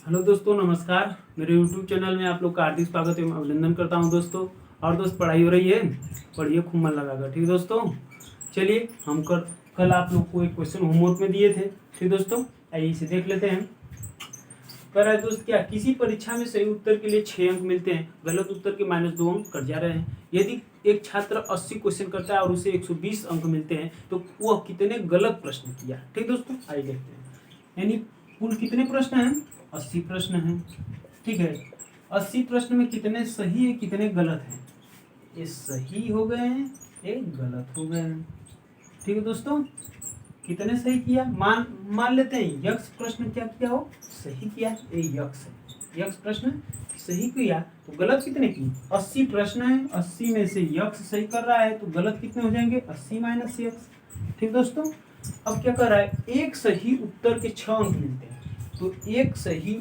Hello दोस्तों, नमस्कार। मेरे YouTube चैनल में आप लोग का हार्दिक स्वागत एवं अभिनंदन करता हूं दोस्तों। और दोस्त, पढ़ाई हो रही है, पढ़िए खूब मन लगाकर। ठीक दोस्तों, चलिए हम कल आप लोग को एक क्वेश्चन होमवर्क में दिए थे। ठीक दोस्तों, आइए इसे देख लेते हैं। कह रहा है दोस्त, क्या किसी परीक्षा में सही उत्तर के लिए 6 अंक मिलते हैं, गलत उत्तर के -2 अंक कट जा रहे हैं। यदि एक छात्र 80 क्वेश्चन करता है और उसे 120 अंक मिलते हैं तो वह कितने गलत प्रश्न किया। ठीक दोस्तों, आइए देखते हैं। यानी कुल कितने प्रश्न हैं? 80 प्रश्न हैं। ठीक है, 80 प्रश्न में कितने सही है, कितने गलत हैं? ये सही हो गए हैं, ये गलत हो गए हैं। ठीक है दोस्तों, कितने सही किया? मान लेते हैं यक्ष प्रश्न क्या किया हो, सही किया। ये यक्ष है, यक्ष प्रश्न सही किया। तो गलत कितने की? 80 प्रश्न है, 80 में से यक्ष सही कर रहा है तो गलत कितने हो जाएंगे? 80 माइनस यक्ष। ठीक दोस्तों, अब क्या कर रहा है? एक सही उत्तर के 6 अंक मिलते हैं। तो एक सही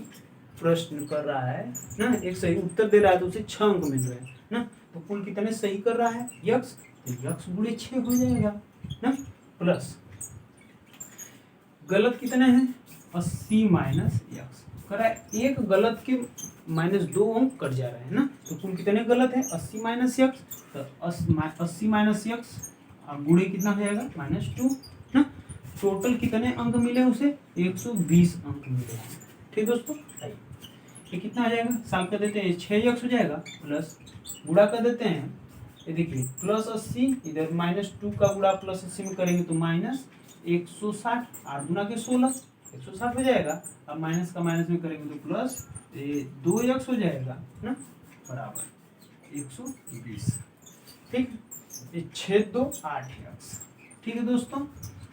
प्रश्न कर रहा है ना, एक सही उत्तर दे रहा है तो उसे 6 अंक मिल रहे हैं ना। तो कुल कितने सही कर रहा है? यक्ष। तो यक्ष गुणे 6 हो जाएगा ना, प्लस गलत कितने हैं? 80 माइनस यक्ष। कर रहा है एक गलत के -2 अंक कट जा रहे हैं ना। तो कुल कितने गलत है? 80 माइनस यक्ष। तो 80 माइनस यक्ष गुणे कितना हो जाएगा? -2 ना। टोटल कितने अंक मिले उसे? 120 अंक मिले हैं। ठीक दोस्तों, आइए ये कितना आ जाएगा? साल कर देते हैं, 6 यक्ष हो जाएगा, प्लस गुणा कर देते हैं। ये देखिए +80, इधर -2 का गुणा +80 में करेंगे तो -160, 8 गुना के 16, 160 हो जाएगा। अब माइनस का माइनस में करेंगे तो प्लस 2 यक्ष हो जाएगा ना, बराबर 120। ठीक, ये 6 2 8 यक्ष। ठीक है दोस्तों,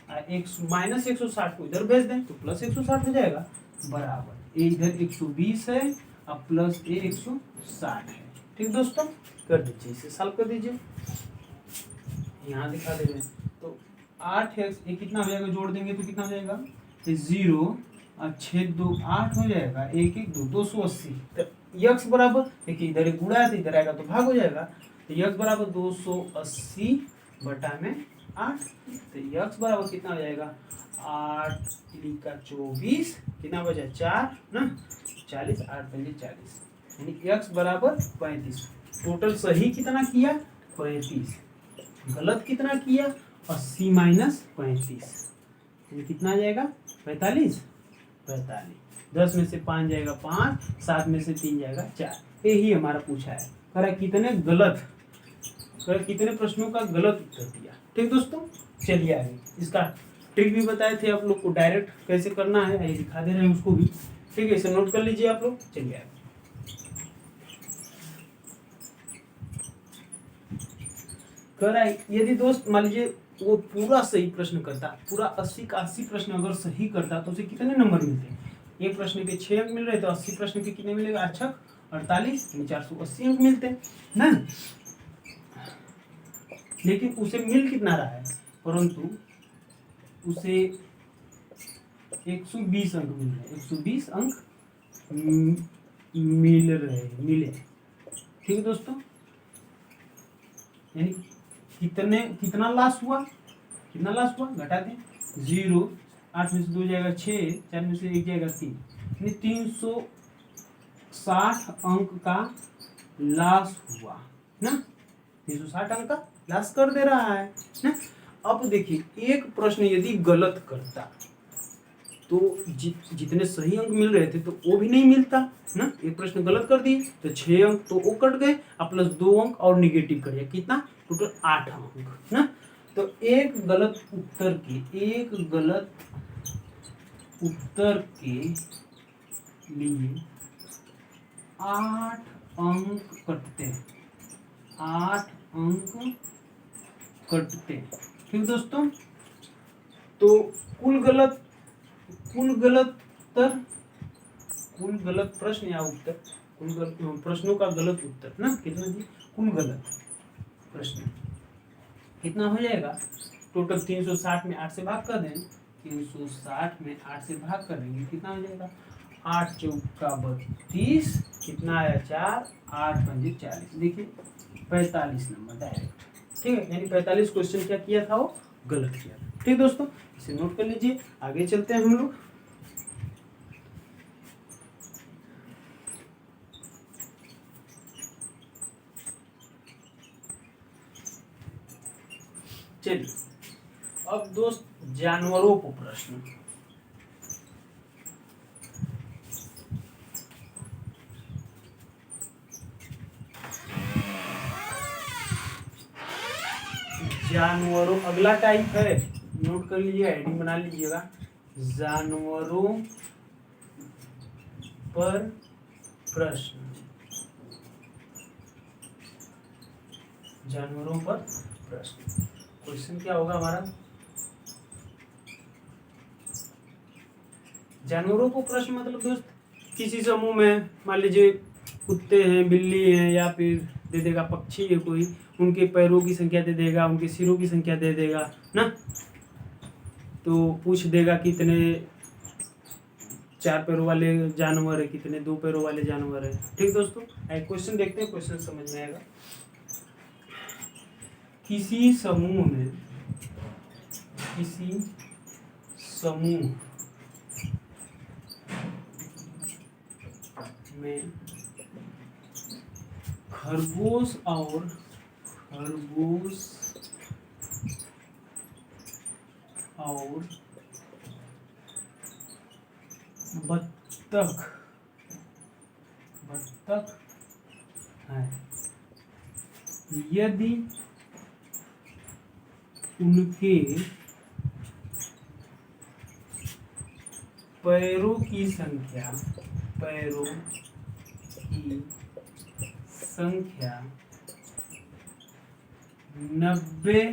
-160 को इधर भेज दें तो +160 हो जाएगा, बराबर ये इधर 120 है, अब प्लस 160 है। ठीक दोस्तों, कर दीजिए, इसे सॉल्व कर दीजिए, यहाँ दिखा दे रहे हैं। तो 8x ये कितना हो जाएगा? जोड़ देंगे तो कितना हो जाएगा? 0 और 6 2 8 हो जाएगा, 1 1 2 280। तो यक्स बराबर, देखिए इधर एक गुणा है तो इधर आएगा तो भाग हो जाएगा। तो यक्स बराबर 280 बटा में 8। तो यक्स बराबर कितना हो जाएगा? 8 का 24, कितना बचा? 4 ना, 40, 8 पंजे 40, यानी यक्स बराबर 35। टोटल सही कितना किया? 35। गलत कितना किया? 80 माइनस 35, ये कितना आ जाएगा? 45। 45, 10 में से 5 जाएगा 5, 7 में से 3 जाएगा 4। यही हमारा पूछा है। कह रहा है कितने गलत, कितने प्रश्नों का गलत उत्तर दिया। ठीक दोस्तों, चलिए आगे इसका ट्रिक भी बताए थे आप लोग को, डायरेक्ट कैसे करना है ये दिखा दे रहे हैं उसको भी। ठीक है, इसे नोट कर लीजिए आप लोग। चलिए आगे कह रहा है, यदि दोस्त मान लीजिए वो पूरा सही प्रश्न करता, पूरा 80 का 80 प्रश्न अगर सही करता तो उसे कितने नंबर मिलते हैं? एक प्रश्न के 6 अंक मिल रहे तो 80 प्रश्न के कितने मिलेगा? 48, 480 अंक मिलते हैं ना। लेकिन उसे मिल कितना रहा है? परंतु उसे 120 अंक मिल रहे, 120 अंक मिले। ठीक है दोस्तों, यानी कितना लॉस हुआ? कितना लॉस हुआ? घटा दें, 0, 8 में से 2 जाएगा 6, 4 में से 1 जाएगा 3, यानी 360 अंक का लॉस हुआ ना। 360 अंक का लॉस कर दे रहा है ना। अब देखिए एक प्रश्न यदि गलत करता तो जितने सही अंक मिल रहे थे तो वो भी नहीं मिलता ना। एक प्रश्न गलत कर दिए तो 6 अंक तो वो कट गए, अब प्लस 2 अंक और निगेटिव कर दिया, कितना? टोटल 8 अंक ना। तो एक गलत उत्तर के लिए 8 अंक कटते हैं, 8 अंक कटते हैं। ठीक दोस्तों, तो कुल गलत प्रश्न या उत्तर, प्रश्नों का गलत उत्तर ना कितना जी? कुल गलत प्रश्न कितना हो जाएगा? टोटल 360 में 8 से भाग कर दें, 360 में 8 से भाग करेंगे कितना हो जाएगा? 8 चौका 32, कितना आया? 4, 8 पंजे 40, देखिए 45 नंबर डायरेक्ट। ठीक है, यानी 45 क्वेश्चन क्या किया था? वो गलत किया था। ठीक दोस्तों, इसे नोट कर लीजिए, आगे चलते हैं हम लोग। चलिए अब दोस्त जानवरों को प्रश्न। जानवरों अगला टाइप है, नोट कर लीजिए, हेडिंग बना लीजिएगा, जानवरों पर प्रश्न। जानवरों पर प्रश्न। क्वेश्चन क्या होगा हमारा, जानवरों को प्रश्न मतलब दोस्त किसी समूह में मान लीजिए कुत्ते हैं, बिल्ली हैं, या फिर दे देगा पक्षी है कोई, उनके पैरों की संख्या दे देगा, उनके सिरों की संख्या दे देगा ना, तो पूछ देगा कितने 4 पैरों वाले जानवर है, कितने 2 पैरों वाले जानवर है। ठीक दोस्तों, एक क्वेश्चन देखते हैं, क्वेश्चन समझ में आएगा। किसी समूह में खरगोश और बत्तख है, यदि उनके पैरों की संख्या 90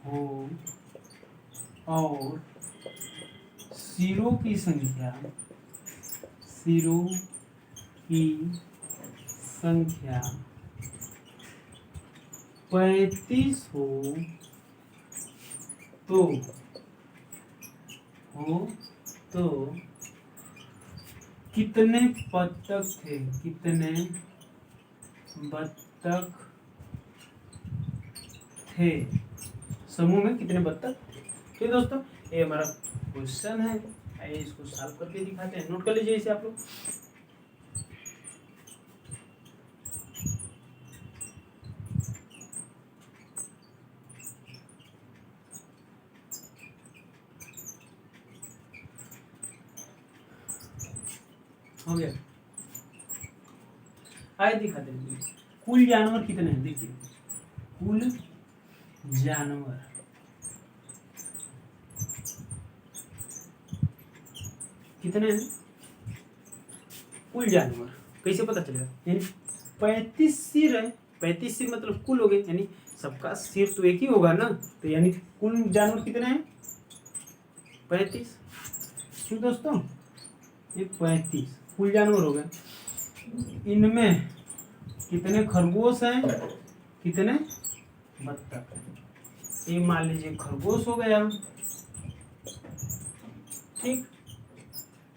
हो और सिरों की संख्या 35 हो तो कितने बत्तख थे, समूह में कितने बत्तख थे। ठीक दोस्तों, ये हमारा क्वेश्चन है, आइए इसको सॉल्व करके दिखाते हैं। नोट कर लीजिए इसे आप लोग। हो गया, आइए दिखाते हैं। कुल जानवर कितने हैं, देखिए कुल जानवर कितने हैं, कुल जानवर कैसे पता चलेगा, यानी 35 सिर है, 35 सिर मतलब कुल हो गए, यानी सबका सिर तो एक ही होगा ना, तो यानी कुल जानवर कितने हैं 35। ठीक दोस्तों, ये 35 कुल जानवर हो गए। इनमें कितने खरगोश हैं, कितने बत्तख हैं। ये मान लीजिए खरगोश हो गया, ठीक,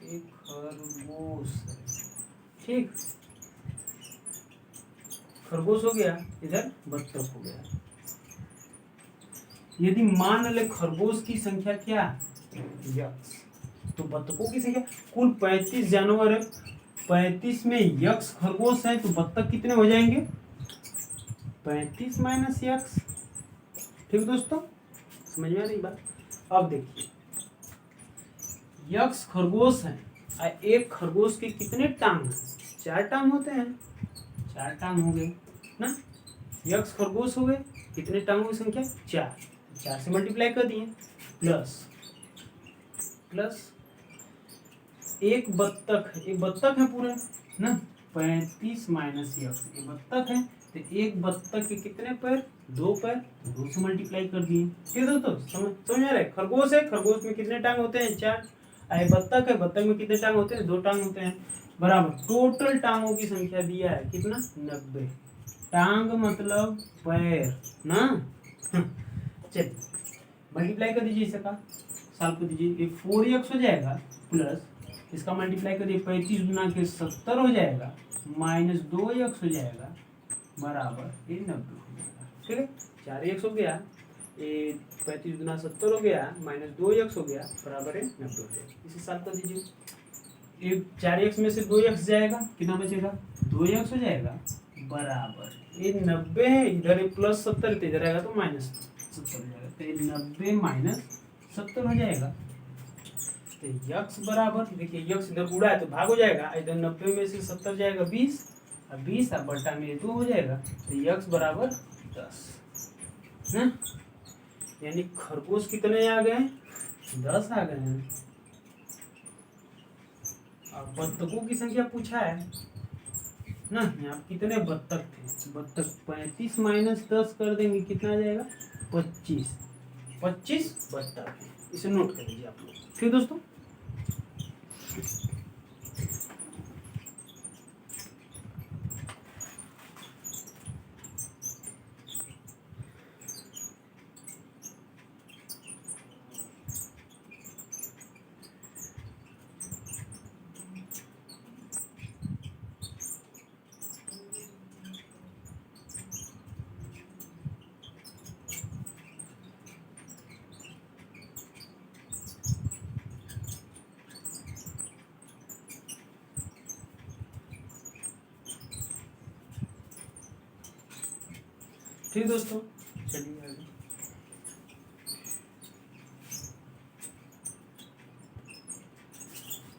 एक खरगोश, ठीक, खरगोश हो गया, इधर बत्तख हो गया। यदि मान ले खरगोश की संख्या क्या, यक्ष, तो बत्तखों की संख्या कुल 35 जानवर है, 35 में यक्ष खरगोश है, तो बत्तख कितने हो जाएंगे 35 माइनस यक्ष। ठीक दोस्तों, समझ में आ रही बात। अब देखिए यक्ष खरगोश है, एक खरगोश के कितने टांग हैं, 4 टांग होते हैं, 4 टांग हो गए ना, यक्ष खरगोश हो गए, कितने टांगों की संख्या 4 से मल्टीप्लाई कर दिए, प्लस एक बत्तख है पूरे ना, 35 माइनस यक्ष, ये बत्तख है, तो एक बत्तख के कितने पैर, 2 पैर, 2 से मल्टीप्लाई कर दिए। ठीक है दोस्तों, समझ आ रहा है। खरगोश है, खरगोश में कितने टांग होते हैं 4, बत्तख है, बत्तख में कितने टांग होते हैं 2 टांग होते हैं, बराबर टोटल टांगों की संख्या दिया है कितना 90। टांग मतलब पैर ना, चलिए मल्टीप्लाई कर दीजिए, इसका सॉल्व कर दीजिए, ये 4x हो जाएगा, प्लस इसका मल्टीप्लाई करिए 35 गुना के 70 हो जाएगा, माइनस 2x हो जाएगा, बराबर ये 90 हो जाएगा। ठीक है, 4x हो गया, ये 35 गुना 70 हो गया, माइनस 2x हो गया, बराबर है 90 हो जाएगा। इसे सॉल्व कर दीजिए, ये 4x में से 2x जाएगा, कितना बचेगा 2x हो जाएगा, बराबर ये 90 है, इधर ये +70 तो इधर आएगा तो -70 हो जाएगा। तो ये 90 - 70 हो जाएगा। तो यक्स बराबर, देखिए यक्स इधर उड़ा है तो भाग हो जाएगा, इधर 90 में से 70 जाएगा 20, और 20 अब बटा में 2 हो जाएगा। तो यक्स बराबर 10 ना, यानी खरगोश कितने आ गए? 10 आ गए हैं। अब बत्तखों की संख्या पूछा है ना, यहाँ कितने बत्तख थे? बत्तख 35 - 10 कर देंगे, कितना आ जाएगा? 25। 25 बत्तख है, इसे नोट कर लीजिए आप लोग। फिर दोस्तों ठीक दोस्तों, चलिए आगे।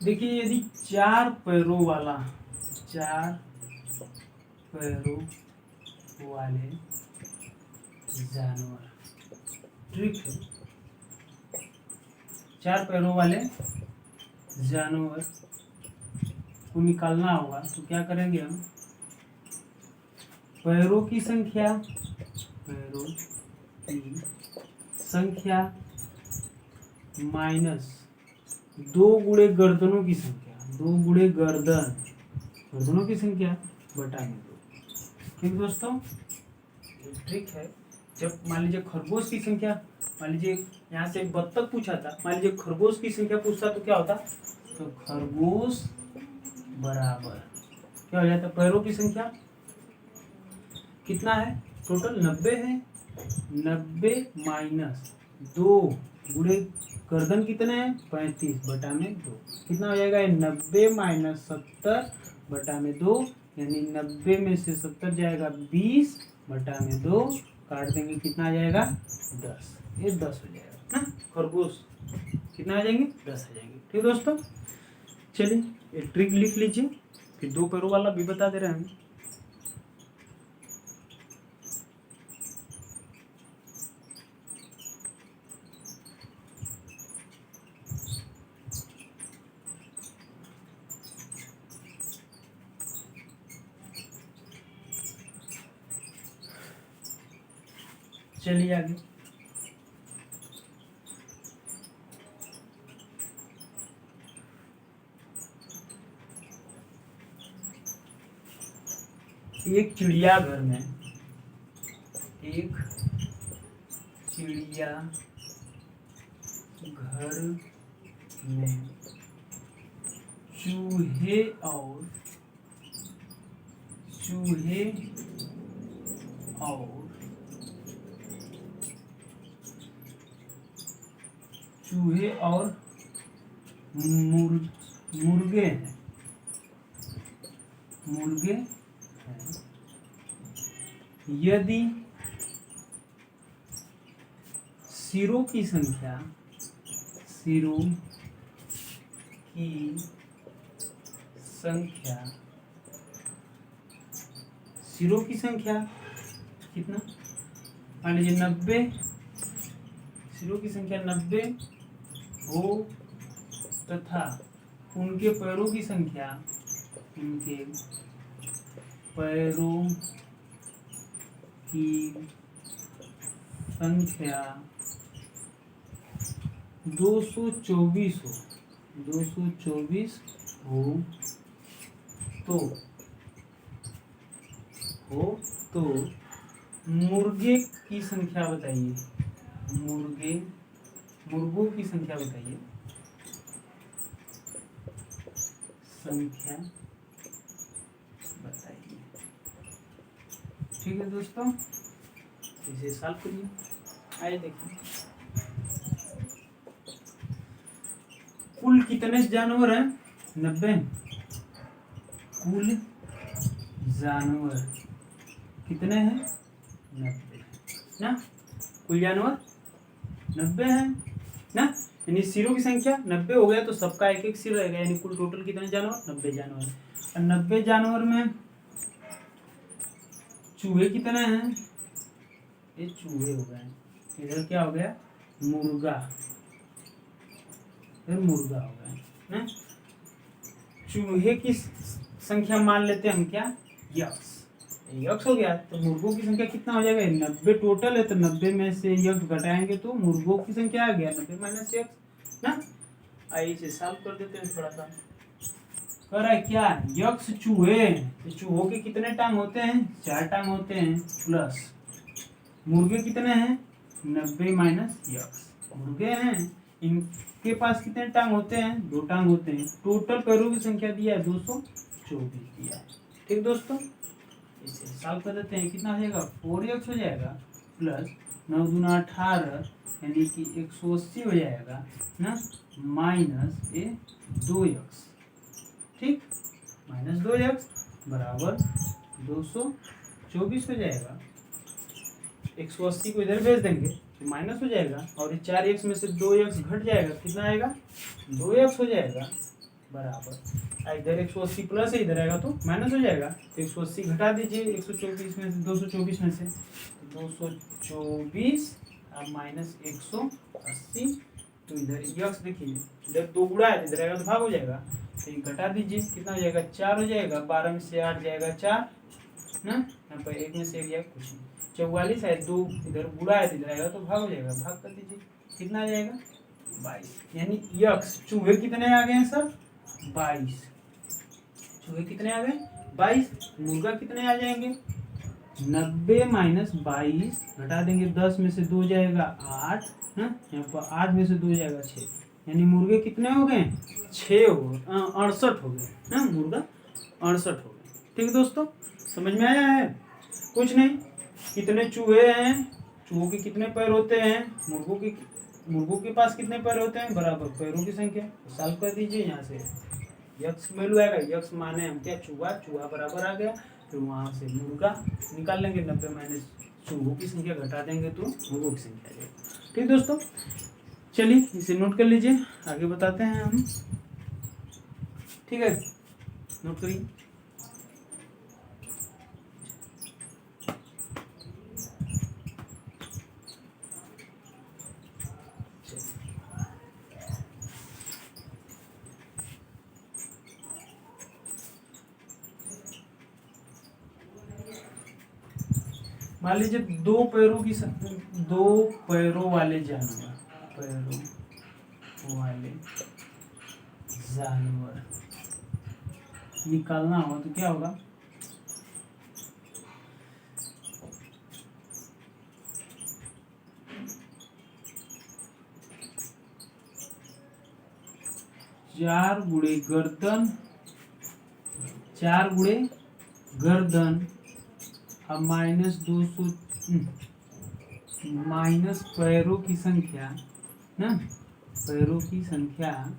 देखिए यदि 4 पैरों वाला जानवर, ट्रिक है, 4 पैरों वाले जानवर को निकालना होगा, तो क्या करेंगे हम? पैरों की संख्या माइनस 2 गुणे गर्दनों की संख्या, 2 गुणे गर्दनों की संख्या बटा में 2। ठीक दोस्तों, ये ट्रिक है। जब मान लीजिए खरगोश की संख्या, मान लीजिए यहाँ से बत्तख पूछा था, मान लीजिए खरगोश की संख्या पूछता तो क्या होता? तो खरगोश बराबर क्या हो जाता? पैरों की संख्या कितना है? टोटल 90 है, 90 माइनस 2 गुणे गर्दन कितने हैं? 35 बटा में 2, कितना हो जाएगा? 90 - 70 बटा में 2, यानी 90 में से 70 जाएगा 20 बटा में 2, काट देंगे, कितना आ जाएगा? 10। ये 10 हो जाएगा ना, खरगोश कितना आ जाएंगे? 10 आ जाएंगे। ठीक दोस्तों, चलिए ये ट्रिक लिख लीजिए, फिर 2 पैरों वाला भी बता दे रहे हैं। चलिए आगे। एक चिड़ियाघर में चूहे और मुर्गे हैं। यदि सिरों की संख्या कितना? मान लीजिए 90, सिरों की संख्या 90 हो तथा उनके पैरों की संख्या 224 हो तो मुर्गे की संख्या बताइए, मुर्गों की संख्या बताइए, ठीक है दोस्तों, इसे सॉल्व करिए। आइए देखिए, कुल कितने जानवर हैं? 90। कुल जानवर कितने हैं 90 ना, कुल जानवर 90 है ना, यानी सिरों की संख्या 90 हो गया तो सबका एक एक सिर रहेगा, यानी कुल टोटल कितने जानवर 90 जानवर। और 90 जानवर में चूहे कितने हैं, ये चूहे हो गए, इधर क्या हो गया मुर्गा, इधर मुर्गा हो गया ना। चूहे की संख्या मान लेते हैं हम क्या यक्स, यक्स हो गया तो मुर्गों की संख्या कितना हो जाएगा 90 टोटल है, तो 90 में से यक्स घटाएंगे तो मुर्गों की संख्या आ गया 90 माइनस यक्स ना। आइए इसे सॉल्व कर देते हैं थोड़ा सा। कह रहा है क्या यक्स चूहे, चूहों के कितने टांग होते हैं 4 टांग होते हैं, प्लस मुर्गे कितने हैं 90 माइनस यक्स, मुर्गे हैं इनके पास कितने टांग होते हैं 2 टांग होते हैं, टोटल पैरों की संख्या दिया है 224 दिया है। ठीक दोस्तों, इसे सॉल्व कर देते हैं, कितना हो जाएगा 4x हो जाएगा, प्लस 9 दूना 18 यानी कि 180 हो जाएगा ना, माइनस ये 2x, ठीक माइनस 2x बराबर 224 हो जाएगा। 180 को इधर भेज देंगे तो माइनस हो जाएगा, और ये 4x में से 2x घट जाएगा, कितना आएगा 2x हो जाएगा, बराबर इधर 180 प्लस है इधर आएगा तो माइनस हो जाएगा, तो 180 घटा दीजिए 124 में से 224 में से, 224 अब माइनस 180, तो इधर यक्स देखिए इधर 2 गुणा है इधर आएगा तो भाग हो जाएगा, तो ये घटा दीजिए कितना हो जाएगा 4 हो जाएगा, 12 में से 8 जाएगा 4 ना, यहाँ पर 1 में से 1 जाएगा कुछ नहीं, 44 है 2 इधर बुरा है इधर आएगा तो भाग हो जाएगा, भाग कर दीजिए कितना आ जाएगा 22, यानी यक्स चूहे कितने आ गए हैं सर 22, चूहे कितने आ गए 22, मुर्गा कितने आ जाएंगे 90 माइनस 22 घटा देंगे 10 में से 2 जाएगा 8 ना, यहाँ पर 8 में से 2 जाएगा 6, यानी मुर्गे कितने हो गए 6 हो गए, 68 हो गए ना, मुर्गा 68 हो गए। ठीक है दोस्तों, समझ में आया है, कुछ नहीं, कितने चूहे हैं, चूहों के कितने पैर होते हैं, मुर्गों के पास कितने पैर होते हैं बराबर पैरों की संख्या, सॉल्व कर दीजिए, यहाँ से यक्स वैल्यू आएगा, यक्स माने हम क्या चूहा, चूहा बराबर आ गया, फिर वहाँ से मुर्गा निकाल लेंगे 90 माइनस चूहों की संख्या घटा देंगे तो मुर्गों की संख्या आ जाएगी। ठीक दोस्तों, चलिए इसे नोट कर लीजिए, आगे बताते हैं हम, ठीक है नोट करिए। मान लीजिए 2 पैरों वाले जानवर निकालना हो तो क्या होगा, चार गुणे गर्दन अब माइनस 200 माइनस पैरों की संख्या ना, पैरों की संख्या,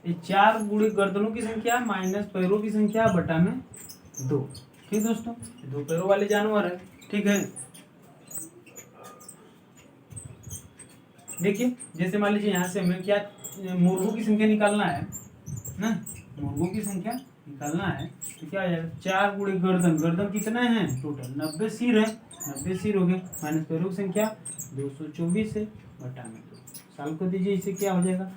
ये 4 गुणे गर्दनों की संख्या माइनस पैरों की संख्या बटा में 2। ठीक दोस्तों, 2 पैरों वाले जानवर है, ठीक है। देखिए जैसे मान लीजिए यहाँ से हमें क्या मुर्गों की संख्या निकालना है ना, मुर्गों की संख्या निकालना है तो क्या हो जाएगा 4 गुणे गर्दन कितना है टोटल 90 सिर है, 90 सिर हो गए, माइनस पैरों की संख्या 224 है बटा में 2, सॉल्व कर दीजिए, इसे क्या हो जाएगा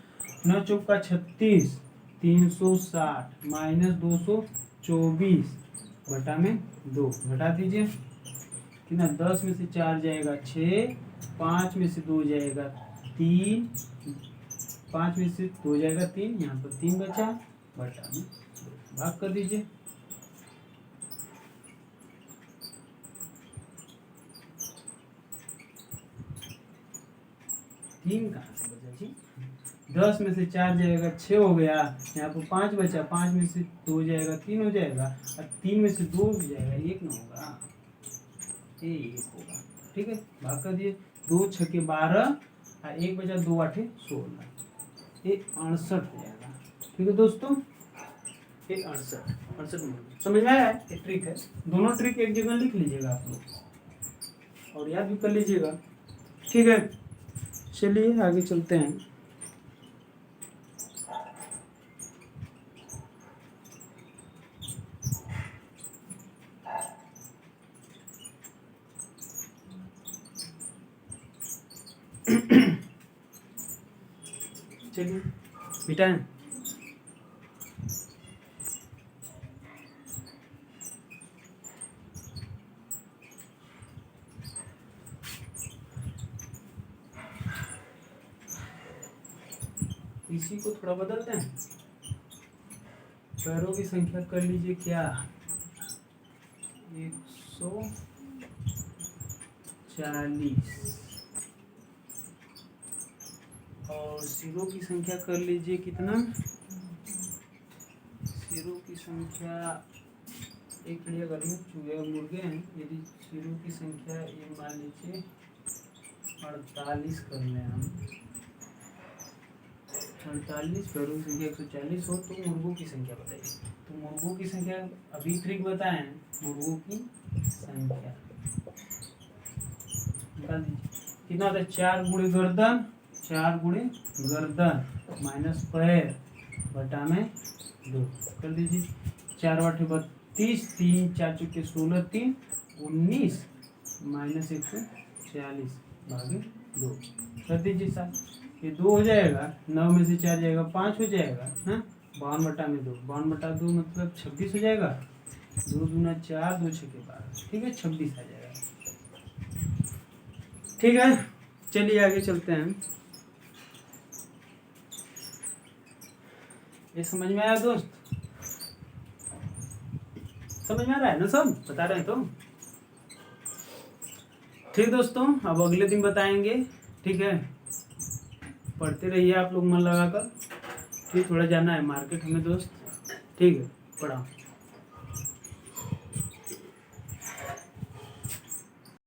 9 चौका 36 360 माइनस 224 बटा में 2, घटा दीजिए कितना 10 में से 4 जाएगा 6, 5 में से 2 जाएगा 3, 5 में से 2 जाएगा 3, यहाँ पर 3 बचा बटा में 2, भाग कर दीजिए, 3 कहाँ से बचा जी, 10 में से 4 जाएगा 6 हो गया, यहाँ पर 5 बचा, 5 में से 2 जाएगा 3 हो जाएगा, और 3 में से 2 जाएगा 1 न होगा, ये 1 होगा, ठीक है, भाग कर दिए 2 छके 12 और 1 बचा 2 8 16, ये 68 हो जाएगा। ठीक है दोस्तों, ये 68 68 मुर्गे। समझ में आया है? ये ट्रिक है, दोनों ट्रिक एक जगह लिख लीजिएगा आप लोग और याद भी कर लीजिएगा। ठीक है, चलिए आगे चलते हैं। चलिए मिटाएं। इसी को थोड़ा बदलते हैं। पैरों की संख्या कर लीजिए क्या, 140 और सिरों की संख्या कर लीजिए कितना, सिरों की संख्या एक चिड़िया घर में चूहे और मुर्गे हैं, यदि सिरों की संख्या ये मान लीजिए 48 कर लें हम, 48 पैरों की संख्या 140 हो तो मुर्गों की संख्या बताइए। तो मुर्गों की संख्या अभी ट्रिक बताएं, मुर्गों की संख्या निकाल दीजिए। कितना होता है, 4 गुणे गर्दन, 4 गुणे गर्दन माइनस पैर बटा में 2 कर दीजिए। 4 बटे 32, 3 4 चौके 16, 3 19 माइनस 140 भागे 2 कर दीजिए साहब। ये 2 हो जाएगा, 9 में से 4 जाएगा 5 हो जाएगा, हाँ 52 बटा में 2, 52 बटा 2 मतलब 26 हो जाएगा। 2 दूना 4, 2 छक्के 12, ठीक है 26 आ जाएगा। ठीक है, चलिए आगे चलते हैं। ये समझ में आया दोस्त? समझ में आ रहा है ना, सब बता रहे हैं तो ठीक दोस्तों। अब अगले दिन बताएंगे, ठीक है, पढ़ते रहिए आप लोग मन लगाकर। ठीक, थोड़ा जाना है मार्केट हमें दोस्त, ठीक है, पढ़ाओ।